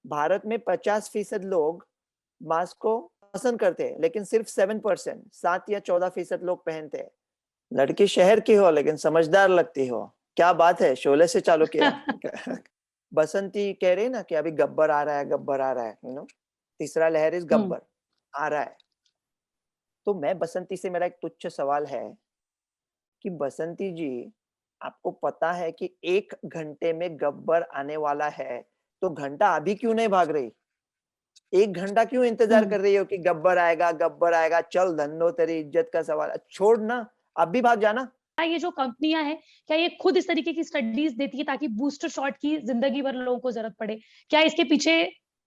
भारत में 50% लोग मास्क को पसंद करते हैं, लेकिन सिर्फ 7%, 7 या 14% लोग पहनते हैं। लड़की शहर की हो लेकिन समझदार लगती हो। क्या बात है, शोले से चालू किया। बसंती कह रही ना कि अभी गब्बर आ रहा है, गब्बर आ रहा है, तीसरा लहर इस हम्म। गब्बर आ रहा है। तो मैं बसंती से मेरा एक तुच्छ सवाल है कि बसंती जी, आपको पता है कि 1 घंटे में गब्बर आने वाला है, तो घंटा अभी क्यों नहीं भाग रही? 1 घंटा क्यों इंतजार हम्म। कर रही हो कि गब्बर आएगा, गब्बर आएगा? चल धन्नो, तेरी इज्जत का सवाल, छोड़ ना, अब भी भाग जाना। क्या ये जो कंपनियां हैं, क्या ये खुद इस तरीके की स्टडीज देती है ताकि बूस्टर शॉट की जिंदगी भर लोगों को जरूरत पड़े? क्या इसके पीछे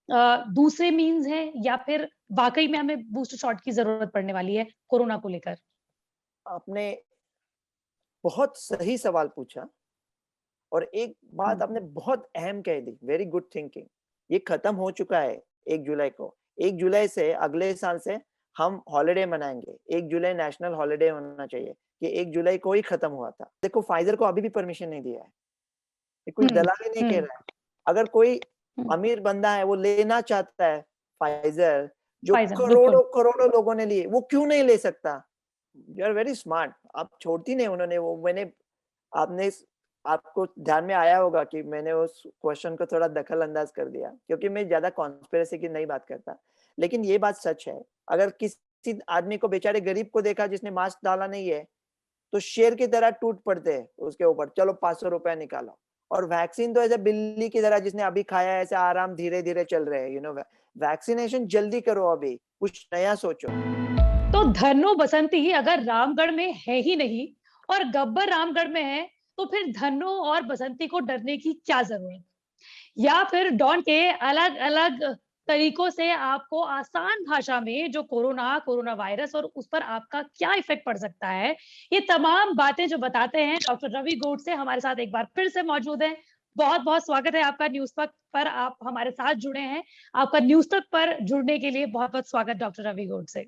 दूसरे मीन्स हैं, या फिर वाकई में हमें बूस्टर शॉट की जरूरत पड़ने वाली है कोरोना को लेकर? आपने बहुत सही सवाल पूछा, और एक बात हम्म। आपने बहुत अहम कह दी, वेरी गुड थिंकिंग। ये खत्म हो चुका है 1 जुलाई को। 1 जुलाई से अगले साल से हम हॉलिडे मनाएंगे। 1 जुलाई नेशनल हॉलिडे होना चाहिए, कि 1 जुलाई को ही खत्म हुआ था। देखो, फाइजर को अभी भी परमिशन नहीं दिया है, ये कोई हम्म। दलाली नहीं कह हम्म। रहा है। अगर कोई हम्म। अमीर बंदा है, वो लेना चाहता है फाइजर, जो फाइजर, बिल्कुल। करोड़ों करोड़ों लोगों ने लिए, वो क्यों नहीं ले सकता? You are very smart. आप छोड़ती नहीं, उन्होंने वो, मैंने आपने आपको ध्यान में आया होगा कि मैंने उस क्वेश्चन को थोड़ा दखल अंदाज कर दिया, क्योंकि मैं ज्यादा कॉन्स्पिरेसी की नहीं बात करता। लेकिन ये बात सच है, अगर किसी आदमी को, बेचारे गरीब को देखा जिसने मास्क डाला नहीं है, तो शेर की तरह टूट पड़ते हैं उसके ऊपर, चलो 500 रुपया निकालो। और वैक्सीन तो ऐसे बिल्ली की तरह जिसने अभी खाया है, ऐसे आराम धीरे धीरे चल रहे हैं। वैक्सीनेशन जल्दी करो, अभी कुछ नया सोचो। तो धन्नो बसंती अगर रामगढ़ में है ही नहीं और गब्बर रामगढ़ में है, तो फिर धन्नो और बसंती को डरने की क्या जरूरत? या फिर डॉन के अलग अलग तरीकों से आपको आसान भाषा में जो कोरोना वायरस और उस पर आपका क्या इफेक्ट पड़ सकता है, ये तमाम बातें जो बताते हैं डॉक्टर रवि गोड से हमारे साथ एक बार फिर से मौजूद हैं। बहुत बहुत स्वागत है आपका न्यूज तक पर, आप हमारे साथ जुड़े हैं। आपका न्यूज तक पर जुड़ने के लिए बहुत बहुत स्वागत डॉक्टर रवि गोड से।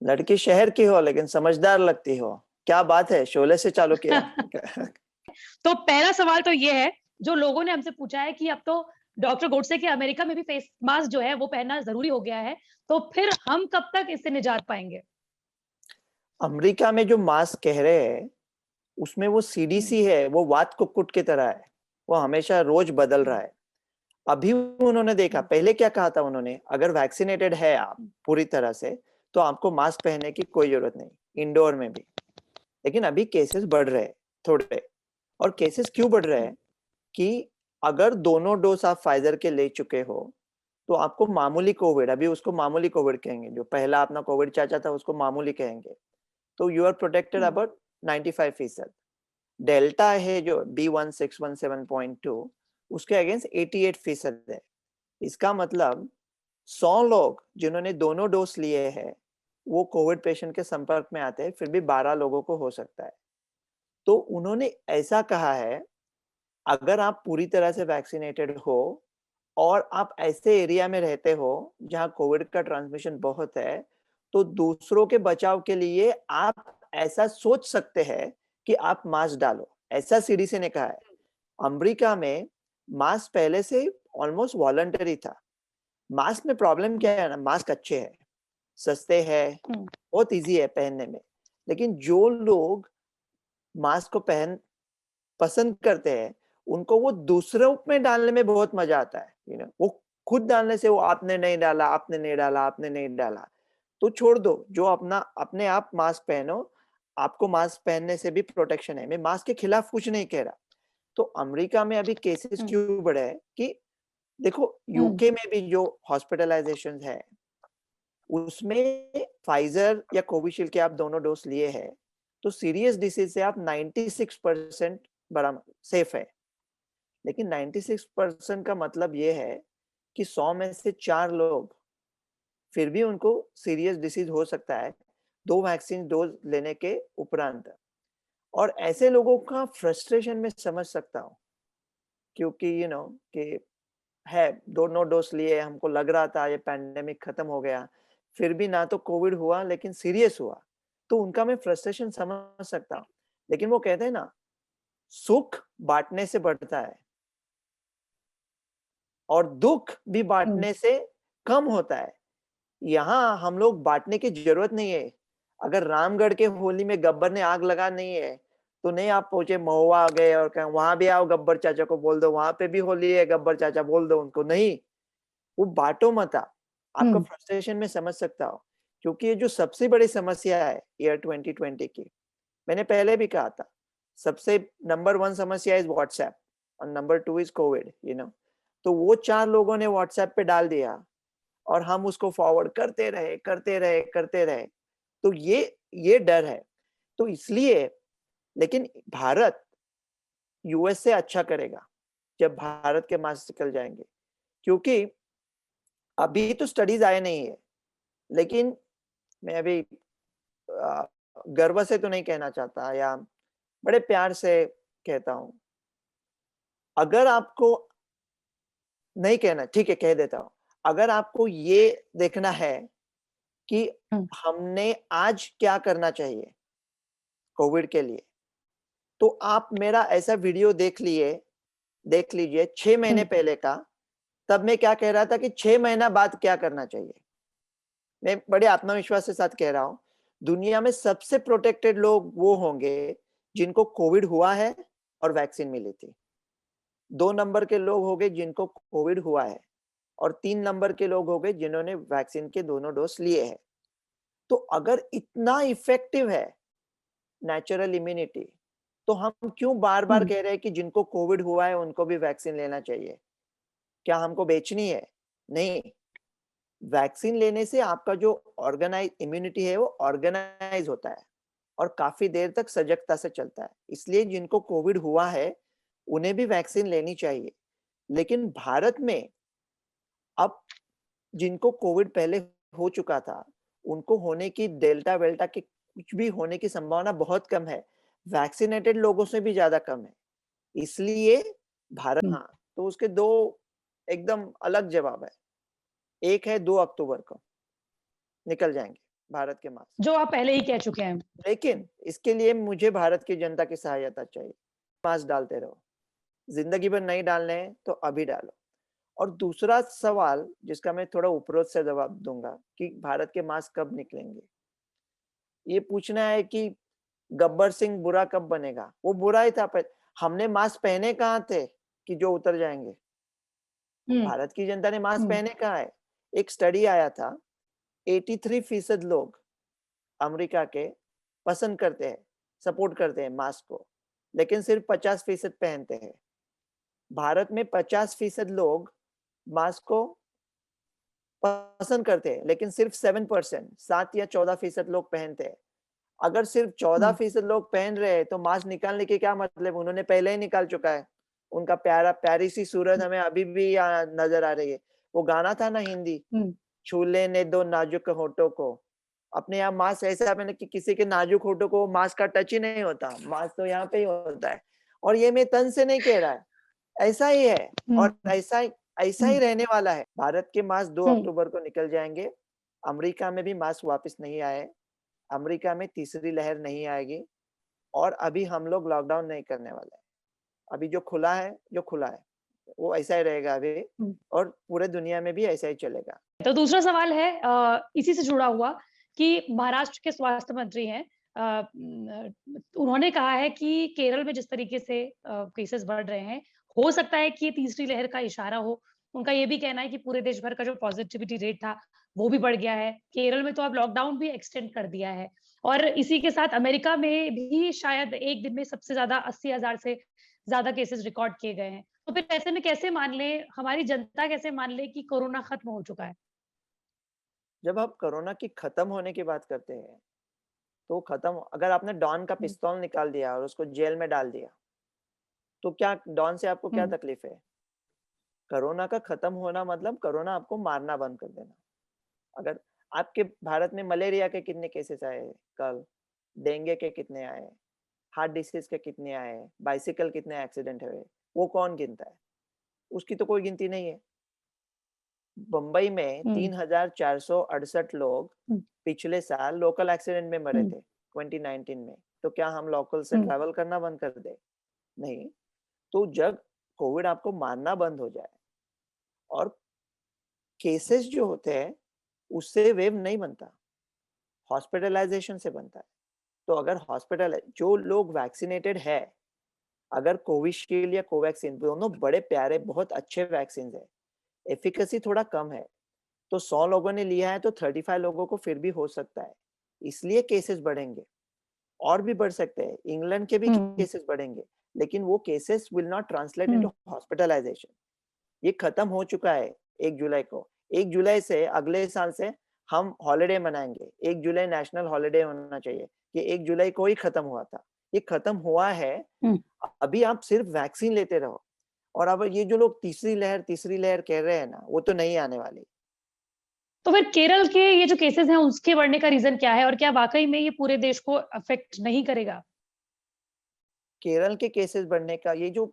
लड़की शहर की हो लेकिन समझदार लगती हो। क्या बात है, शोले से चालू किया। तो पहला सवाल तो ये है, जो लोगों ने हमसे पूछा है कि अब तो डॉक्टर गोडसे के अमेरिका में भी फेस मास्क जो है वो पहनना जरूरी हो गया है, तो फिर हम कब तक इससे निजात पाएंगे? अमेरिका में जो मास्क कह रहे हैं, उसमें वो हम्म। सीडीसी है, वो वात कुक्कुट की तरह है। वो हमेशा रोज बदल रहा हम्म। है। अभी उन्होंने देखा, हम्म। पहले क्या कहा था उन्होंने, अगर वैक्सीनेटेड है आप पूरी तरह से, तो आपको मास्क पहनने की कोई जरूरत नहीं, इंडोर में भी। लेकिन अभी केसेस बढ़ रहे हैं थोड़े। और केसेस क्यों बढ़ रहे हम्म। हैं? कि अगर दोनों डोज आप फाइजर के ले चुके हो, तो आपको मामूली कोविड, अभी उसको मामूली कोविड कहेंगे, जो पहला अपना कोविड चाचा था उसको मामूली कहेंगे, तो you are protected hmm. About 95%। Delta है जो B1617.2, उसके अगेंस्ट 88% है। इसका मतलब 100 लोग जिन्होंने दोनों डोज लिए हैं, वो कोविड पेशेंट के संपर्क में आते हैं, फिर भी 12 लोगों को हो सकता है। तो उन्होंने ऐसा कहा है, अगर आप पूरी तरह से वैक्सीनेटेड हो और आप ऐसे एरिया में रहते हो जहां कोविड का ट्रांसमिशन बहुत है, तो दूसरों के बचाव के लिए आप ऐसा सोच सकते हैं कि आप मास्क डालो। ऐसा सीडीसी ने कहा है। अमेरिका में मास्क पहले से ऑलमोस्ट वॉलंटरी था। मास्क में प्रॉब्लम क्या है ना, मास्क अच्छे हैं, सस्ते हैं, हम्म। बहुत इजी है पहनने में। लेकिन जो लोग मास्क को पहन पसंद करते हैं, उनको वो दूसरों में डालने में बहुत मजा आता है। वो खुद डालने से, वो आपने नहीं डाला, आपने नहीं डाला, आपने नहीं डाला, तो छोड़ दो। जो अपना अपने आप मास्क पहनो, आपको मास्क पहनने से भी प्रोटेक्शन है। मैं मास्क के खिलाफ कुछ नहीं कह रहा। तो अमेरिका में अभी केसेस हम्म। क्यों बढ़े हैं कि देखो, हम्म। यूके में भी जो हॉस्पिटलाइजेशन है, उसमें फाइजर या कोविशील्ड के आप दोनों डोज लिए हैं, तो सीरियस डिसीज से आप 96% बराबर सेफ है। लेकिन 96% का मतलब ये है कि 100 में से 4 लोग, फिर भी उनको सीरियस डिसीज हो सकता है 2 वैक्सीन डोज लेने के उपरांत। और ऐसे लोगों का फ्रस्ट्रेशन में समझ सकता हूँ, क्योंकि कि है, दोनों डोज लिए, हमको लग रहा था ये पैंडेमिक खत्म हो गया, फिर भी ना तो कोविड हुआ लेकिन सीरियस हुआ। तो उनका मैं फ्रस्ट्रेशन समझ सकता हूँ। लेकिन वो कहते हैं ना, सुख बांटने से बढ़ता है। और दुख भी बांटने से कम होता है। यहाँ हम लोग बांटने की जरूरत नहीं है। अगर रामगढ़ के होली में गब्बर ने आग लगा नहीं है, तो नहीं आप पहुंचे महुआ आ गए और कहें वहां भी आओ, गब्बर चाचा को बोल दो, वहां पे भी होली है, गब्बर चाचा बोल दो उनको। नहीं, वो बांटो मत। आपका फ्रस्ट्रेशन में समझ सकता हूँ, क्योंकि ये जो सबसे बड़ी समस्या है ईयर 2020 की, मैंने पहले भी कहा था, सबसे नंबर 1 समस्या इज व्हाट्सएप और नंबर 2 इज कोविड, तो वो 4 लोगों ने व्हाट्सएप पे डाल दिया और हम उसको फॉरवर्ड करते रहे। तो ये डर है। तो इसलिए, लेकिन भारत यूएस से अच्छा करेगा जब भारत के मास्क निकल जाएंगे, क्योंकि अभी तो स्टडीज आए नहीं है, लेकिन मैं अभी गर्व से तो नहीं कहना चाहता, या बड़े प्यार से कहता हूं, अगर आपको नहीं कहना, ठीक है कह देता हूं, अगर आपको ये देखना है कि हमने आज क्या करना चाहिए कोविड के लिए, तो आप मेरा ऐसा वीडियो देख लीजिए 6 महीने पहले का। तब मैं क्या कह रहा था कि 6 महीना बाद क्या करना चाहिए। मैं बड़े आत्मविश्वास के साथ कह रहा हूं, दुनिया में सबसे प्रोटेक्टेड लोग वो होंगे जिनको कोविड हुआ है और वैक्सीन मिली थी। 2 नंबर के लोग हो गए जिनको कोविड हुआ है, और 3 नंबर के लोग हो गए जिन्होंने वैक्सीन के दोनों डोज लिए हैं। तो अगर इतना इफेक्टिव है नेचुरल इम्यूनिटी, तो हम क्यों बार बार कह रहे हैं कि जिनको कोविड हुआ है उनको भी वैक्सीन लेना चाहिए? क्या हमको बेचनी है? नहीं, वैक्सीन लेने से आपका जो ऑर्गेनाइज इम्यूनिटी है वो ऑर्गेनाइज होता है और काफी देर तक सजगता से चलता है। इसलिए जिनको कोविड हुआ है उन्हें भी वैक्सीन लेनी चाहिए। लेकिन भारत में अब जिनको कोविड पहले हो चुका था, उनको होने की डेल्टा वेल्टा के कुछ भी होने की संभावना बहुत कम है, वैक्सीनेटेड लोगों से भी ज्यादा कम है। इसलिए भारत, हाँ, तो उसके 2 एकदम अलग जवाब है। एक है 2 अक्टूबर को निकल जाएंगे भारत के मास्क, जो आप पहले ही कह चुके हैं। लेकिन इसके लिए मुझे भारत की जनता की सहायता चाहिए। मास्क डालते रहो, जिंदगी भर नहीं डालने हैं तो अभी डालो। और दूसरा सवाल जिसका मैं थोड़ा उपरोक्त से जवाब दूंगा कि भारत के मास्क कब निकलेंगे, ये पूछना है कि गब्बर सिंह बुरा कब बनेगा। वो बुरा ही था, पर हमने मास्क पहने कहाँ थे कि जो उतर जाएंगे? भारत की जनता ने मास्क पहने कहाँ है? एक स्टडी आया था, 83% लोग अमेरिका के पसंद करते हैं, सपोर्ट करते हैं मास्क को, लेकिन सिर्फ 50% पहनते हैं। भारत में 50% लोग मास्क को पसंद करते हैं, लेकिन सिर्फ 7%, 7 या 14% लोग पहनते हैं। अगर सिर्फ 14% लोग पहन रहे हैं तो मास्क निकालने के क्या मतलब? उन्होंने पहले ही निकाल चुका है। उनका प्यारी सी सूरत हमें अभी भी नजर आ रही है। वो गाना था ना हिंदी, छू लेने दो नाजुक होठों को। अपने यहाँ मास्क ऐसा पहने कि किसी के नाजुक होठों को मास्क का टच ही नहीं होता, मास्क तो यहाँ पे ही होता है। और ये मैं तन से नहीं कह रहा है, ऐसा ही है और ऐसा ही रहने वाला है। भारत के मास्क 2 अक्टूबर को निकल जाएंगे। अमेरिका में भी मास्क वापस नहीं आए, अमेरिका में तीसरी लहर नहीं आएगी, और अभी हम लोग लॉकडाउन नहीं करने वाले हैं। अभी जो खुला है वो ऐसा ही रहेगा अभी, और पूरे दुनिया में भी ऐसा ही चलेगा। तो दूसरा सवाल है इसी से जुड़ा हुआ कि महाराष्ट्र के स्वास्थ्य मंत्री हैं, उन्होंने कहा है कि केरल में जिस तरीके से केसेस बढ़ रहे हैं, हो सकता है कि ये तीसरी लहर का इशारा हो। उनका ये भी कहना है कि पूरे देश भर का जो पॉजिटिविटी रेट था वो भी बढ़ गया है। केरल में तो अब लॉकडाउन भी एक्सटेंड कर दिया है, और इसी के साथ अमेरिका में भी शायद एक दिन में सबसे ज्यादा 80,000 से ज्यादा केसेस रिकॉर्ड किए गए हैं। तो फिर ऐसे में कैसे मान ले, हमारी जनता कैसे मान ले कि कोरोना खत्म हो चुका है? जब आप कोरोना की खत्म होने की बात करते हैं, तो खत्म, अगर आपने डॉन का पिस्तौल निकाल दिया और उसको जेल में डाल दिया, तो क्या डॉन से आपको क्या तकलीफ है? कोरोना का खत्म होना मतलब कोरोना आपको मारना बंद कर देना। अगर आपके भारत में मलेरिया के कितने केसेस आए कल, डेंगू के कितने आए, हार्ट डिसीज के कितने आए, बाइसिकल कितने एक्सीडेंट हुए, वो कौन गिनता है? उसकी तो कोई गिनती नहीं है। बम्बई में 3,468 लोग पिछले साल लोकल एक्सीडेंट में मरे थे 2019 में। तो क्या हम लोकल से ट्रैवल करना बंद कर दे? नहीं। तो जब कोविड आपको मारना बंद हो जाए और केसेस जो होते हैं उससे वेव नहीं बनता, हॉस्पिटलाइजेशन से बनता है। तो अगर हॉस्पिटल जो लोग वैक्सीनेटेड है, अगर कोविशील्ड या कोवैक्सीन दोनों बड़े प्यारे बहुत अच्छे वैक्सीन है, एफिकेसी थोड़ा कम है, तो 100 लोगों ने लिया है तो 35 लोगों को फिर भी हो सकता है, इसलिए केसेस बढ़ेंगे और भी बढ़ सकते हैं। इंग्लैंड के भी केसेस बढ़ेंगे, लेकिन वो cases will not translate into hospitalization. ये खत्म हो चुका है 1 जुलाई को। 1 जुलाई से अगले साल से हम हॉलिडे मनाएंगे। 1 जुलाई नेशनल हॉलिडे होना चाहिए। ये 1 जुलाई को ही खत्म हुआ था, ये खत्म हुआ है। अभी आप सिर्फ वैक्सीन लेते रहो, और अब ये जो लोग तीसरी लहर कह रहे हैं ना, वो तो नहीं आने वाली। तो फिर केरल के ये जो केसेस हैं उसके बढ़ने का रीजन क्या है, और क्या वाकई में ये पूरे देश को अफेक्ट नहीं करेगा? केरल के केसेस बढ़ने का ये जो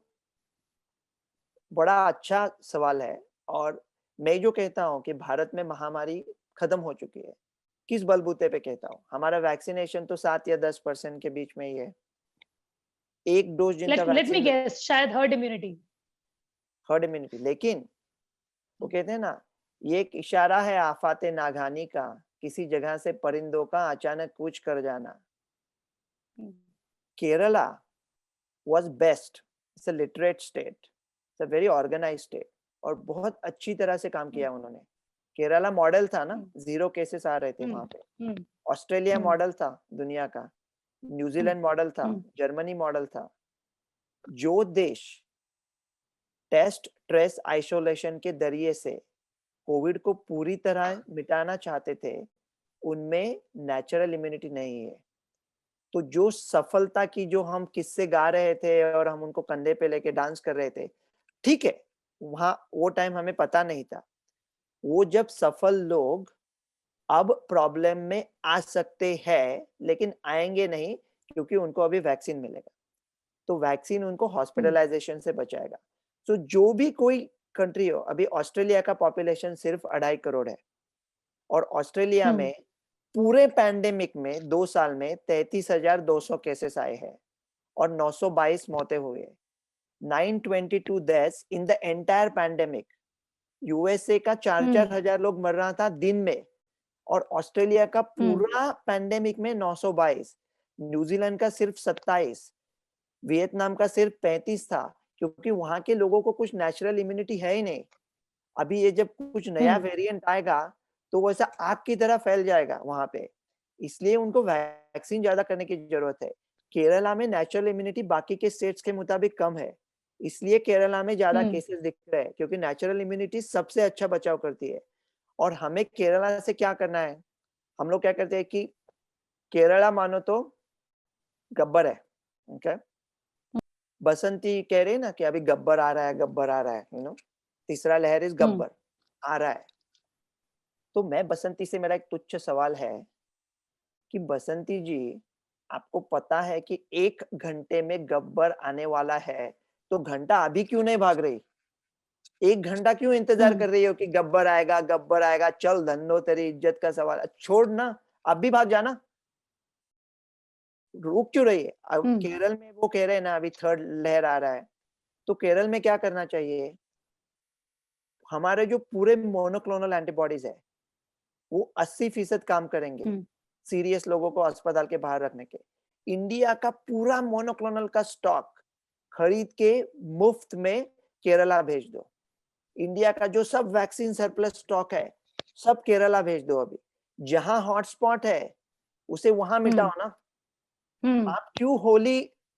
बड़ा अच्छा सवाल है, और मैं जो कहता हूँ कि भारत में महामारी खत्म हो चुकी है, किस बलबूते पे कहता हूँ? हमारा वैक्सीनेशन तो 7 या 10% के बीच में ही है। एक डोज जिनका लेट मी वैक्सीन गेस, शायद हर्ड इम्यूनिटी। हर्ड इम्यूनिटी, लेकिन वो कहते हैं ना, ये एक इशारा है आफाते नागानी का, किसी जगह से परिंदों का अचानक कूच कर जाना। Kerala was best. It's a literate state. It's a very organized state. और बहुत अच्छी तरह से काम किया उन्होंने। केरला मॉडल था ना, 0 केसेस आ रहे थे वहां पे। ऑस्ट्रेलिया मॉडल था दुनिया का, न्यूजीलैंड मॉडल था, जर्मनी मॉडल था। जो देश टेस्ट, ट्रेस, आइसोलेशन के जरिए से कोविड को पूरी तरह मिटाना चाहते थे, उनमें नेचुरल इम्यूनिटी नहीं है। तो जो सफलता की जो हम किस्से गा रहे थे और हम उनको कंधे पे लेके डांस कर रहे थे, ठीक है, वहां वो टाइम हमें पता नहीं था। वो जब सफल लोग अब प्रॉब्लम में आ सकते हैं, लेकिन आएंगे नहीं, क्योंकि उनको अभी वैक्सीन मिलेगा। तो वैक्सीन उनको हॉस्पिटलाइजेशन से बचाएगा। तो जो भी कोई कंट्री हो, अभी ऑस्ट्रेलिया का पॉपुलेशन सिर्फ 2.5 करोड़ है, और ऑस्ट्रेलिया में पूरे पैंडेमिक में 2 साल में 33,200 केसेस आए हैं और 922 मौतें हुई है। 922 deaths in the entire pandemic. USA का 4-4 हजार लोग मर रहा था दिन में, और ऑस्ट्रेलिया का पूरा पैंडेमिक में 922। न्यूजीलैंड का सिर्फ 27, वियतनाम का सिर्फ 35 था, क्योंकि वहां के लोगों को कुछ नेचुरल इम्यूनिटी है ही नहीं। अभी ये जब कुछ नया वेरिएंट आएगा तो वो ऐसा आग की तरह फैल जाएगा वहां पे, इसलिए उनको वैक्सीन ज्यादा करने की जरूरत है। केरला में नेचुरल इम्यूनिटी बाकी के स्टेट्स के मुताबिक कम है, इसलिए केरला में ज्यादा केसेस दिख रहे हैं, क्योंकि नेचुरल इम्यूनिटी सबसे अच्छा बचाव करती है। और हमें केरला से क्या करना है? हम लोग क्या करते हैं कि केरला मानो तो गब्बर है, ओके? बसंती कह रहे हैं ना कि अभी गब्बर आ रहा है, गब्बर आ रहा है, तीसरा लहर इस गब्बर आ रहा है। तो मैं बसंती से मेरा एक तुच्छ सवाल है कि बसंती जी, आपको पता है कि 1 घंटे में गब्बर आने वाला है, तो घंटा अभी क्यों नहीं भाग रही? 1 घंटा क्यों इंतजार कर रही हो कि गब्बर आएगा, चल धन्नो तेरी इज्जत का सवाल, छोड़ ना, अब भी भाग जाना, रुक क्यों रही है? अब केरल में वो कह रहे हैं ना अभी 3rd लहर आ रहा है, तो केरल में क्या करना चाहिए? हमारे जो पूरे मोनोक्लोनल एंटीबॉडीज है, वो 80% काम करेंगे सीरियस लोगों को अस्पताल के बाहर रखने के। इंडिया का पूरा मोनोक्लोनल का स्टॉक खरीद के मुफ्त में केरला भेज दो। इंडिया का जो सब वैक्सीन सरप्लस स्टॉक है, सब केरला भेज दो। अभी जहां हॉटस्पॉट है उसे वहां मिटाओ ना। आप क्यों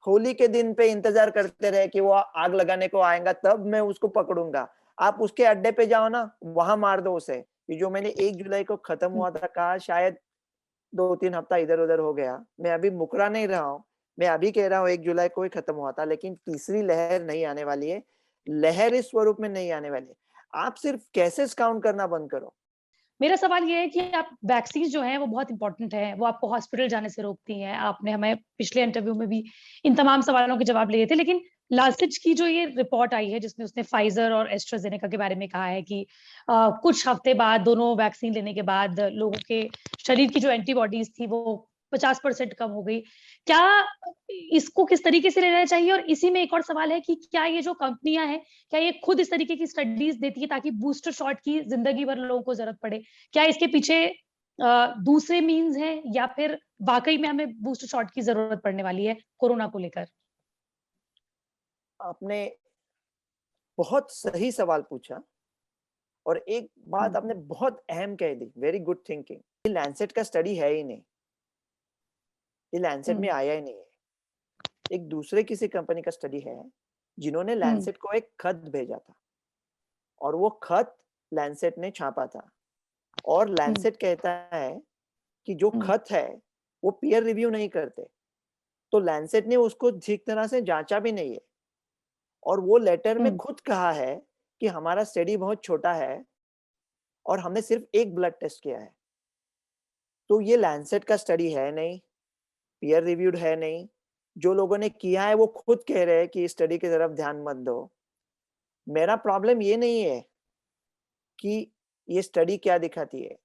होली के दिन पे इंतजार करते रहे कि वो आग लगाने को आएगा तब मैं उसको पकड़ूंगा? आप उसके अड्डे पे जाओ ना, वहां मार दो उसे। ये जो मैंने 1 जुलाई को खत्म हुआ था कहा, शायद 2-3 हफ्ता इधर उधर हो गया, मैं अभी मुकरा नहीं रहा हूँ। मैं अभी कह रहा हूँ 1 जुलाई को ही खत्म हुआ था, लेकिन तीसरी लहर नहीं आने वाली है, लहर इस स्वरूप में नहीं आने वाली है। आप सिर्फ केसेस काउंट करना बंद करो। मेरा सवाल ये है कि आप वैक्सीन जो है वो बहुत इंपॉर्टेंट है, वो आपको हॉस्पिटल जाने से रोकती हैं। आपने हमें पिछले इंटरव्यू में भी इन तमाम सवालों के जवाब लिए थे, लेकिन लासिच की जो ये रिपोर्ट आई है जिसमें उसने फाइजर और एस्ट्राजेनेका के बारे में कहा है कि कुछ हफ्ते बाद दोनों वैक्सीन लेने के बाद लोगों के शरीर की जो एंटीबॉडीज थी वो 50% कम हो गई। क्या इसको किस तरीके से लेना चाहिए? और इसी में एक और सवाल है कि क्या ये जो कंपनियाँ हैं, क्या ये खुद इस तरीके की स्टडीज़ देती है ताकि बूस्टर शॉट की ज़िंदगी भर लोगों को ज़रूरत पड़े? क्या इसके पीछे दूसरे मीन्स हैं या फिर वाक़ई में हमें बूस्टर शॉट की ज़रूरत पड़ने वाली है कोरोना को लेकर? आपने बहुत सही सवाल पूछा और एक बात हुँ, आपने बहुत अहम कह दी, वेरी गुड थिंकिंग। ये लैंसेट का स्टडी है ही नहीं, ये लैंसेट में हुँ, आया ही नहीं है। एक दूसरे किसी कंपनी का स्टडी है जिन्होंने हुँ, लैंसेट को एक खत भेजा था और वो खत लैंसेट ने छापा था और हुँ, लैंसेट कहता है कि जो हुँ, खत है वो पीयर रिव्यू नहीं करते, तो लैंसेट ने उसको ठीक तरह से जांचा भी नहीं है और वो लेटर में हुँ, खुद कहा है कि हमारा स्टडी बहुत छोटा है और हमने सिर्फ एक ब्लड टेस्ट किया है। तो ये लैंसेट का स्टडी है नहीं, पीयर रिव्यूड है नहीं। जो लोगों ने किया है वो खुद कह रहे हैं कि इस स्टडी की तरफ ध्यान मत दो। मेरा प्रॉब्लम ये नहीं है कि ये स्टडी क्या दिखाती है।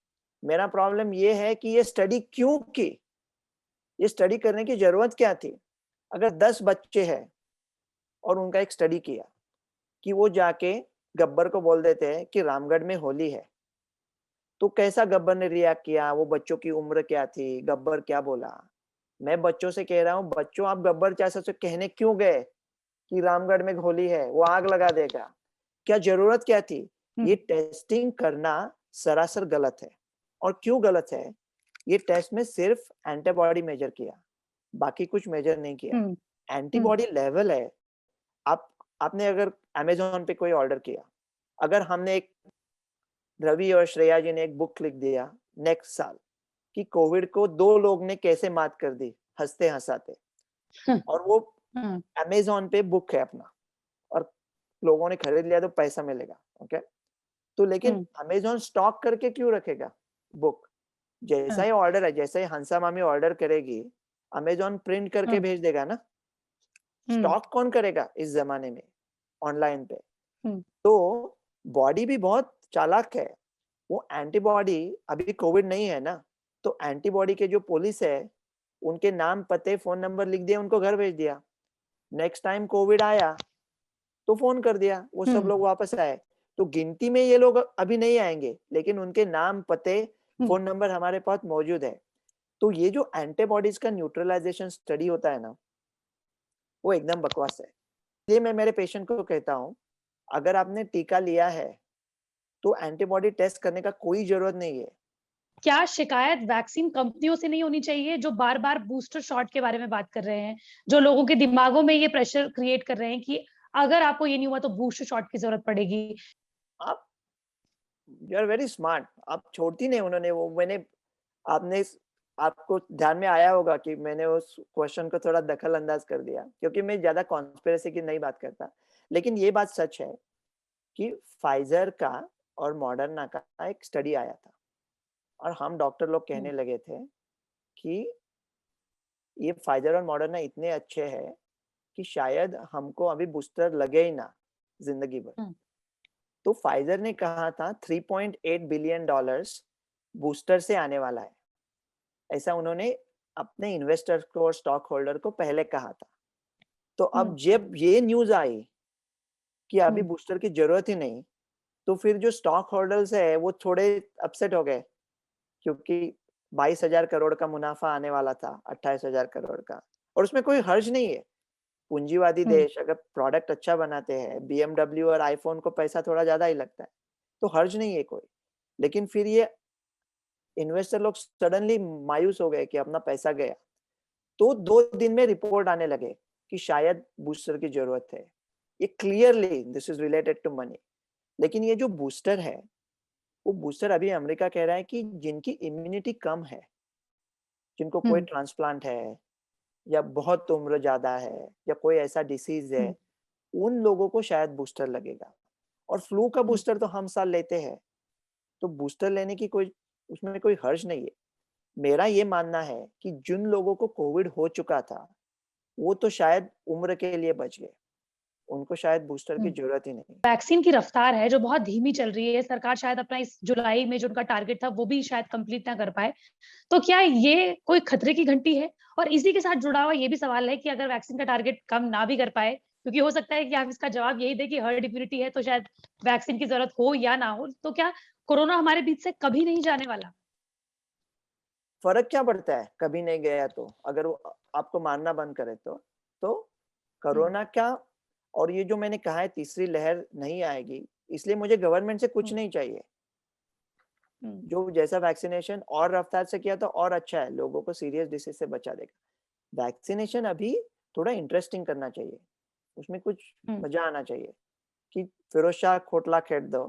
मेरा प्रॉब्लम ये है कि ये स्टडी क्यों की? ये स्टडी करने की ज़रूरत क्या थी? अगर 10 बच्चे हैं और उनका एक स्टडी किया कि वो जाके गब्बर को बोल देते हैं कि रामगढ़ में होली है, तो कैसा गब्बर ने रिएक्ट किया? वो बच्चों की उम्र क्या थी? गब्बर क्या बोला? मैं बच्चों से कह रहा हूँ, बच्चों आप गब्बर चाचा से कहने क्यों गए कि रामगढ़ में होली है, वो आग लगा देगा? क्या ज़रूरत क्या थी? हुँ, ये टेस्टिंग करना सरासर गलत है। और क्यों गलत है? ये टेस्ट में सिर्फ एंटीबॉडी मेजर किया, बाकी कुछ मेजर नहीं किया। हुँ, हुँ, एंटीबॉडी लेवल है, आप आपने अगर अमेज़न पे कोई ऑर्डर किया, अगर हमने एक रवि और श्रेया जी ने एक बुक लिख दिया नेक्स्ट साल कि कोविड को 2 लोग ने कैसे मात कर दी, हँसते-हँसाते और वो हुँ, अमेज़न पे बुक है अपना और लोगों ने खरीद लिया तो पैसा मिलेगा, ओके? तो लेकिन हुँ, अमेज़न स्टॉक करके क्यों रखेगा बुक? जैसा हुँ, ही ऑर्डर है, जैसे ही हंसा मामी ऑर्डर करेगी, अमेज़न प्रिंट करके हुँ, भेज देगा ना। हुँ, स्टॉक कौन करेगा इस ज़माने में ऑनलाइन पे? हुँ, तो बॉडी भी बहुत चालाक है। वो एंटीबॉडी अभी कोविड नहीं है ना, तो एंटीबॉडी के जो पुलिस है, उनके नाम, पते, फ़ोन नंबर लिख दिया, उनको घर भेज दिया। नेक्स्ट टाइम कोविड आया, तो फ़ोन कर दिया, वो सब हुँ, लोग वापस आए। तो गिनती में ये लोग अभी नहीं आएँगे, लेकिन उनके नाम, पते, हुँ, फ़ोन नंबर हमारे पास मौजूद है। तो ये जो एंटीबॉडीज़ का न्यूट्रलाइज़ेशन स्टडी होता है ना, वो एकदम बकवास है। इसलिए मैं मेरे पेशेंट को कहता हूँ, अगर आपने टीका लिया है, तो एंटीबॉडी टेस्ट करने का कोई ज़रूरत नहीं है। क्या शिकायत वैक्सीन कंपनियों से नहीं होनी चाहिए जो बार-बार बूस्टर शॉट के बारे में बात कर रहे हैं? जो लोगों के दिमागों में ये प्रेशर क्रिएट कर रहे हैं कि अगर आपको ये नहीं हुआ तो बूस्टर शॉट की ज़रूरत पड़ेगी। आप यू आर वेरी स्मार्ट, आप छोड़ती नहीं उन्होंने वो मैंने आपने स आपको ध्यान में आया होगा कि मैंने उस क्वेश्चन को थोड़ा दखल अंदाज़ कर दिया, क्योंकि मैं ज़्यादा कॉन्स्पिरेसी की नहीं बात करता। लेकिन ये बात सच है कि फाइज़र का और मॉडर्ना का एक स्टडी आया था और हम डॉक्टर लोग हुँ, कहने लगे थे कि ये फाइज़र और मॉडर्ना इतने अच्छे हैं कि शायद हमको अभी बूस्टर लगे ही ना ज़िंदगी भर। हुँ, तो फाइज़र ने कहा था $3.8 बिलियन बूस्टर से आने वाला है। ऐसा उन्होंने अपने इन्वेस्टर्स को और स्टॉक होल्डर को पहले कहा था। तो हुँ, अब जब ये न्यूज़ आई कि अभी हुँ, बूस्टर की ज़रूरत ही नहीं, तो फिर जो स्टॉक होल्डर्स है वो थोड़े अपसेट हो गए क्योंकि 22,000 करोड़ का मुनाफ़ा आने वाला था, 28,000 करोड़ का और उसमें कोई हर्ज नहीं है। पूंजीवादी हुँ, देश अगर प्रोडक्ट अच्छा बनाते हैं, बीएमडब्ल्यू और आईफ़ोन को पैसा थोड़ा ज़्यादा ही लगता है, तो हर्ज नहीं है कोई। लेकिन फिर ये इन्वेस्टर लोग सडनली मायूस हो गए कि अपना पैसा गया। तो 2 दिन में रिपोर्ट आने लगे कि शायद बूस्टर की ज़रूरत है। ये clearly this is related to money. लेकिन ये जो बूस्टर है, वो बूस्टर अभी अमेरिका कह रहा है कि जिनकी इम्यूनिटी कम है, जिनको कोई हुँ, ट्रांसप्लांट है या बहुत उम्र ज़्यादा है या कोई ऐसा डिसीज़ है, हुँ, उन लोगों को शायद बूस्टर लगेगा। और फ्लू का हुँ, बूस्टर तो हम साल लेते हैं, तो बूस्टर लेने की कोई उसमें कोई हर्ज नहीं है। मेरा ये मानना है कि जिन लोगों को कोविड हो चुका था, वो तो शायद उम्र के लिए बच गए। उनको शायद बूस्टर की जरूरत ही नहीं। वैक्सीन की रफ्तार है जो बहुत धीमी चल रही है, सरकार शायद अपना इस जुलाई में जो उनका टारगेट था वो भी शायद कंप्लीट ना कर पाए। तो क्या ये कोई खतरे की घंटी है? और इसी के साथ जुड़ा हुआ ये भी सवाल है कि अगर वैक्सीन का टारगेट कम ना भी कर पाए, क्योंकि हो सकता है कि आप इसका जवाब यही दें कि हर्ड इम्यूनिटी है तो शायद वैक्सीन की जरूरत हो या ना हो, तो क्या कोरोना हमारे बीच से कभी नहीं जाने वाला? फर्क क्या पड़ता है कभी नहीं गया तो, अगर वो आपको मारना बंद करे तो हुँ, कोरोना क्या, और ये जो मैंने कहा है तीसरी लहर नहीं आएगी, इसलिए मुझे गवर्नमेंट से कुछ हुँ, नहीं चाहिए। हुँ, जो जैसा वैक्सीनेशन और रफ्तार से किया तो और अच्छा है, लोगों को सीरियस डिसीज से बचा देगा। वैक्सीनेशन अभी थोड़ा इंटरेस्टिंग करना चाहिए, उसमें कुछ हुँ, मजा आना चाहिए कि फिरोज शाह कोटला खेल दो,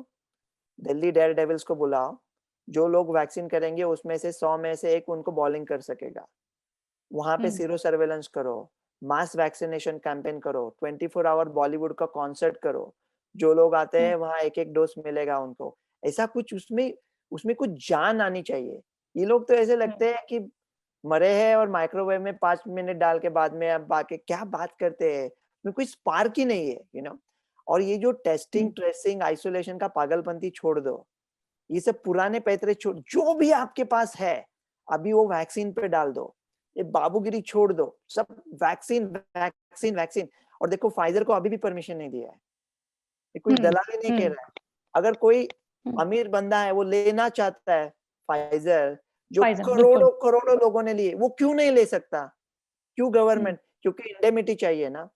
दिल्ली डेयर डेविल्स को बुलाओ, जो लोग वैक्सीन करेंगे उसमें से 100 में से एक उनको बॉलिंग कर सकेगा। वहां पे हुँ, सीरो सर्वेलेंस करो, मास वैक्सीनेशन कैंपेन करो, 24 आवर बॉलीवुड का कॉन्सर्ट करो, जो लोग आते हुँ, हैं वहां एक एक डोज मिलेगा उनको। ऐसा कुछ उसमें उसमें कुछ जान आनी चाहिए। ये लोग तो ऐसे हुँ, लगते हैं कि मरे हैं और माइक्रोवेव में 5 मिनट डाल के बाद में अब बाकी क्या बात करते हैं, उसमें कोई स्पार्क ही नहीं है, और ये जो हुँ, टेस्टिंग ट्रेसिंग आइसोलेशन का पागलपंती छोड़ दो, ये सब पुराने पैतरे छोड़, जो भी आपके पास है अभी वो वैक्सीन पे डाल दो, ये बाबूगिरी छोड़ दो, सब वैक्सीन वैक्सीन वैक्सीन। और देखो फाइजर को अभी भी परमिशन नहीं दिया है, ये कुछ हुँ, दलाली नहीं कह हुँ, रहा है। अगर कोई हुँ, अमीर बंदा है वो लेना चाहता है फाइजर, जो फाइज़र बिल्कुल। करोड़ों करोड़ों लोगों ने लिए, वो क्यों नहीं ले सकता? क्यों हुँ, गवर्नमेंट? क्योंकि इंडेमिटी चाहिए ना,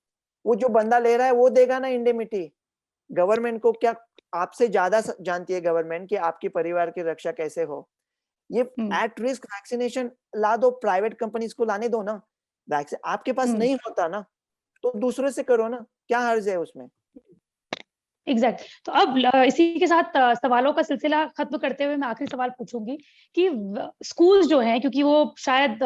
वो जो बंदा ले रहा है वो देगा ना इंडेमिटी। गवर्नमेंट को क्या, आपसे ज्यादा जानती है गवर्नमेंट कि आपके परिवार की रक्षा कैसे हो। ये हुँ, एट रिस्क वैक्सीनेशन ला दो, प्राइवेट कंपनीज को लाने दो ना। वैक्सीन आपके पास हुँ। नहीं होता ना, तो दूसरे से करो ना, क्या हर्ज है उसमें? एग्ज़ैक्ट। तो अब इसी के साथ सवालों का सिलसिला खत्म करते हुए मैं आखिरी सवाल पूछूँगी कि स्कूल्स जो हैं, क्योंकि वो शायद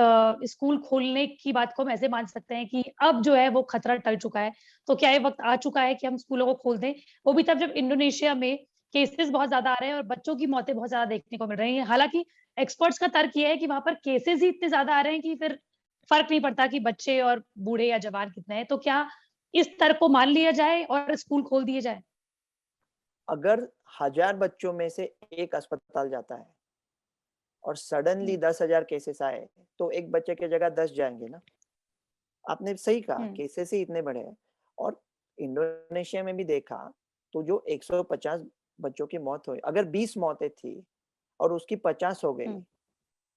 स्कूल खोलने की बात को हम ऐसे मान सकते हैं कि अब जो है वो खतरा टल चुका है। तो क्या ये वक़्त आ चुका है कि हम स्कूलों को खोल दें? वो भी तब जब इंडोनेशिया में केसेज़ बहुत ज़्यादा आ रहे हैं और बच्चों की मौतें बहुत ज़्यादा देखने को मिल रही हैं। हालाँकि एक्सपर्ट्स का तर्क ये है कि वहाँ पर केसेज़ ही इतने ज़्यादा आ रहे हैं कि फिर फ़र्क नहीं पड़ता कि बच्चे और बूढ़े या जवान कितने हैं। तो क्या इस तर्क को मान लिया जाए और स्कूल खोल दिए जाएँ? अगर 1000 बच्चों में से एक अस्पताल जाता है और सडनली हुँ, 10,000 केसेस आए, तो एक बच्चे की जगह 10 जाएंगे ना। आपने सही कहा, हुँ, केसेस ही इतने बड़े हैं। और इंडोनेशिया में भी देखा तो जो 150 बच्चों की मौत हुई, अगर 20 मौतें थी और उसकी 50 हो गई, हुँ,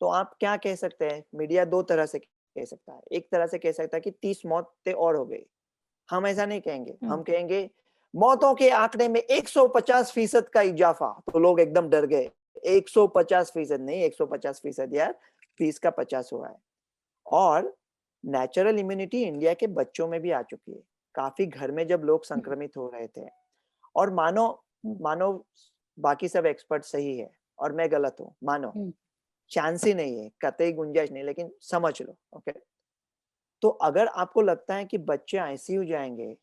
तो आप क्या कह सकते हैं? मीडिया 2 तरह से कह सकता है। एक तरह से कह सकता है कि 30 मौतें और हो गई। हम ऐसा नहीं कहेंगे, हुँ। हम कहेंगे मौतों के आंकड़े में 150% का इजाफा, तो लोग एकदम डर गए। 150% नहीं, 150% यार, 20 का 50 हुआ है। और नेचुरल इम्यूनिटी इंडिया के बच्चों में भी आ चुकी है। काफ़ी घर में जब लोग हुँ, संक्रमित हो रहे थे, और मानो हुँ, मानो बाकी सब एक्सपर्ट सही है और मैं गलत हूँ, मानो, हुँ, चांस ही नहीं है, कतई गुंजाइश नहीं, लेकिन समझ लो, ओके? तो अगर आपको लगता है कि बच्चे आईसीयू जाएँगे,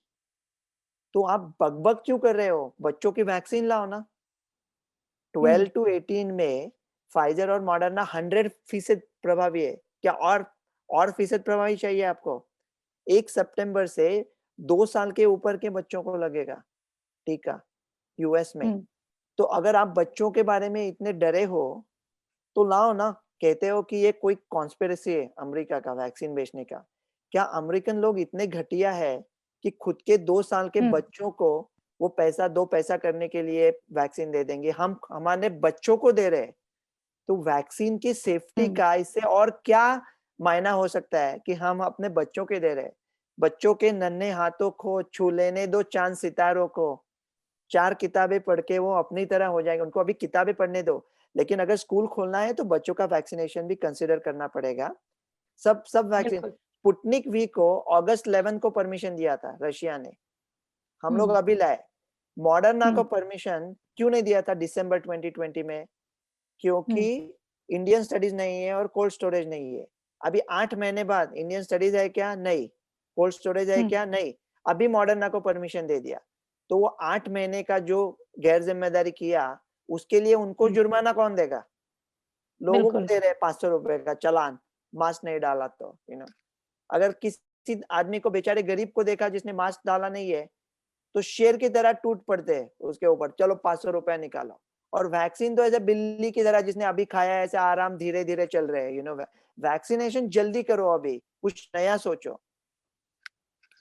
तो आप बक-बक क्यों कर रहे हो? बच्चों की वैक्सीन लाओ ना। हुँ, 12 टू 18 में फाइज़र और मॉडर्ना 100% प्रभावी है। क्या और फ़ीसद प्रभावी चाहिए आपको? 1 सितंबर से 2 साल के ऊपर के बच्चों को लगेगा टीका, यूएस में। हुँ, तो अगर आप बच्चों के बारे में इतने डरे हो, तो लाओ ना। कहते हो कि ये कोई कॉन्स्पिरेसी है अमेरिका का वैक्सीन बेचने का। क्या अमेरिकन लोग इतने घटिया है कि खुद के 2 साल के हुँ, बच्चों को वो पैसा 2 पैसा करने के लिए वैक्सीन दे देंगे? हम हमारे बच्चों को दे रहे हैं। तो वैक्सीन की सेफ्टी हुँ, का इससे और क्या मायना हो सकता है कि हम अपने बच्चों के दे रहे हैं। बच्चों के नन्हे हाथों को छू लेने दो चाँद सितारों को। 4 किताबें पढ़ के वो अपनी तरह हो जाएँगे, उनको अभी किताबें पढ़ने दो। लेकिन अगर स्कूल खोलना है तो बच्चों का वैक्सीनेशन भी कंसीडर करना पड़ेगा। सब सब वैक्सीन, बिल्कुल। स्पुतनिक वी को अगस्त 11 को परमिशन दिया था रशिया ने, हम लोग हुँ, अभी लाए। मॉडर्ना को हुँ, परमिशन क्यों नहीं दिया था दिसंबर 2020 में? हुँ, क्योंकि इंडियन स्टडीज़ नहीं है और कोल्ड स्टोरेज नहीं है। अभी 8 महीने बाद इंडियन स्टडीज़ है क्या? नहीं। कोल्ड स्टोरेज है हुँ, क्या? नहीं। अभी मॉडर्ना को परमिशन दे दिया। तो वो 8 महीने का जो गैर ज़िम्मेदारी किया, उसके लिए उनको हुँ, जुर्माना कौन देगा? लोगों को बिल्कुल। दे रहे हैं ₹500 का चालान, मास्क नहीं डाला तो, अगर किसी आदमी को, बेचारे गरीब को देखा जिसने मास्क डाला नहीं है, तो शेर की तरह टूट पड़ते हैं उसके ऊपर, चलो 500 रुपया निकालो। और वैक्सीन तो ऐसे बिल्ली की तरह जिसने अभी खाया है, ऐसे आराम धीरे धीरे चल रहे हैं, वैक्सीनेशन जल्दी करो, अभी कुछ नया सोचो।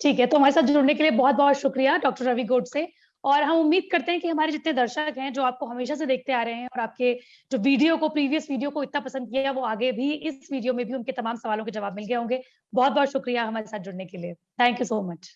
ठीक है, तो हमारे साथ जुड़ने के लिए बहुत बहुत शुक्रिया डॉक्टर रवि गोडसे। और हम उम्मीद करते हैं कि हमारे जितने दर्शक हैं जो आपको हमेशा से देखते आ रहे हैं और आपके जो वीडियो को, प्रीवियस वीडियो को इतना पसंद किया, वो आगे भी इस वीडियो में भी उनके तमाम सवालों के जवाब मिल गए होंगे। बहुत बहुत शुक्रिया हमारे साथ जुड़ने के लिए। Thank you so much.